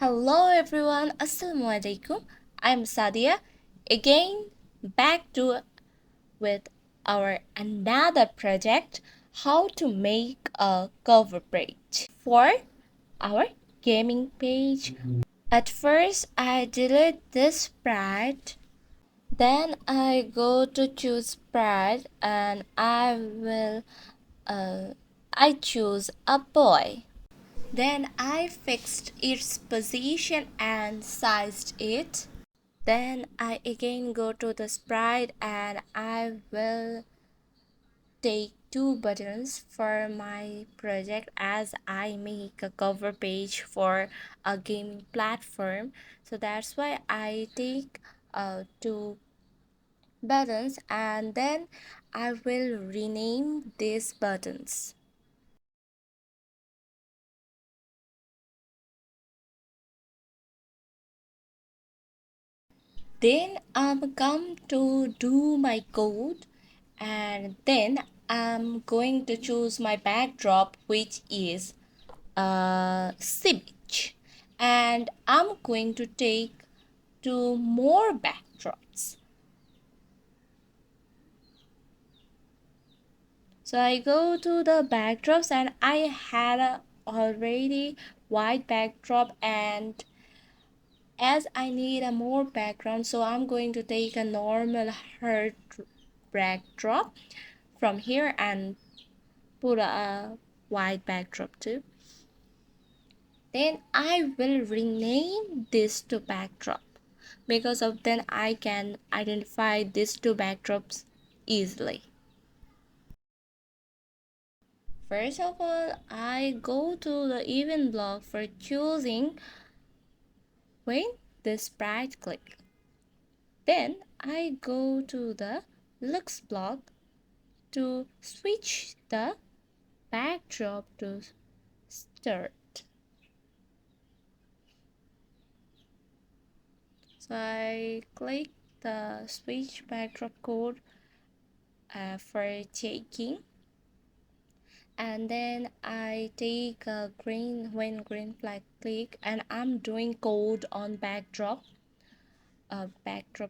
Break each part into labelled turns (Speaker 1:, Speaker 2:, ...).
Speaker 1: Hello everyone, Assalamualaikum. I'm Sadia. Again, back to with our another project, how to make a cover page for our gaming page. At first, I delete this sprite. Then I go to choose sprite and I choose a boy. Then I fixed its position and sized it. Then I again go to the sprite and I will take two buttons for my project as I make a cover page for a gaming platform. So that's why I take two buttons and then I will rename these buttons. Then I'm come to do my code and then I'm going to choose my backdrop which is sea beach, and I'm going to take two more backdrops. So I go to the backdrops and I had a already white backdrop, and as I need a more background, so I'm going to take a normal heart backdrop from here and put a white backdrop too. Then I will rename this to backdrop, because of then I can identify these two backdrops easily. First of all, I go to the event block for choosing when the sprite click. Then I go to the looks block to switch the backdrop to start. So I click the switch backdrop code for taking, and then I take a green when green flag click, and I'm doing code on backdrop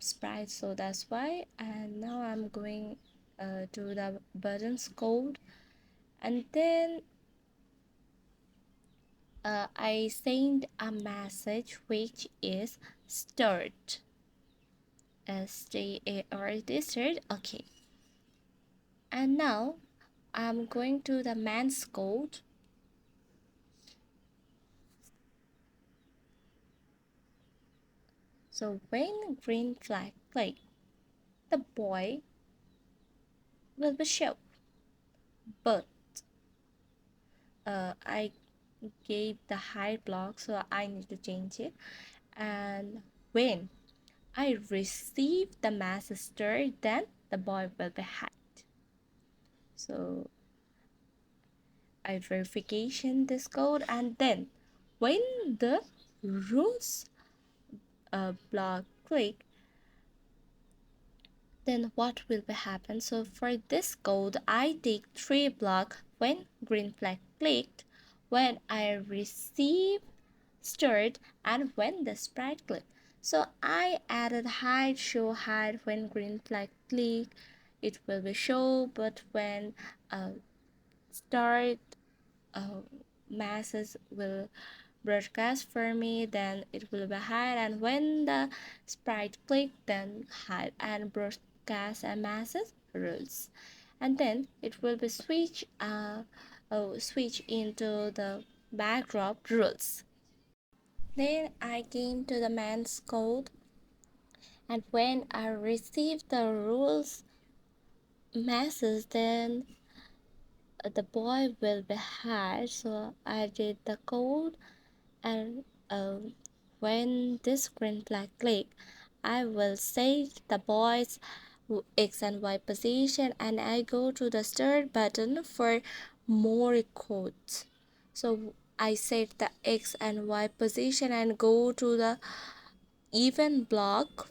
Speaker 1: sprite, so that's why. And now I'm going to the buttons code, and then I send a message which is start, start, start. Okay, and now I'm going to the man's code. So when green flag click, the boy will be shown, but I gave the height block, so I need to change it. And when I receive the master, then the boy will be hide. So I verification this code, and then when the rules block click, then what will be happen? So for this code, I take 3 block when green flag clicked, when I receive stirred, and when the sprite click. So I added hide, show hide when green flag click, it will be show, but when start masses will broadcast for me, then it will be hide, and when the sprite click, then hide and broadcast and masses rules, and then it will be switch into the backdrop rules. Then I came to the man's code, and when I received the rules message, then the boy will be hired. So I did the code, and when this green flag click, I will set the boy's X and Y position, and I go to the start button for more codes. So I set the X and Y position and go to the event block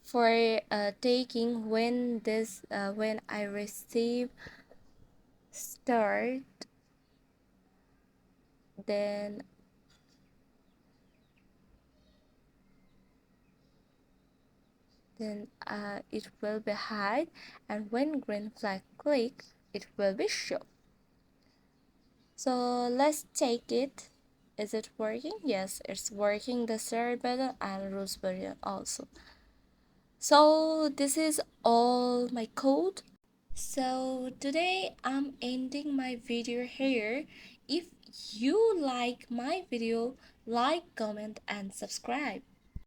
Speaker 1: for taking when I receive start then it will be hide, and when green flag click, it will be show. So let's take it. Is it working? Yes, it's working. The share button and rules button also. So this is all my code. So today I'm ending my video here. If you like my video, like, comment and subscribe.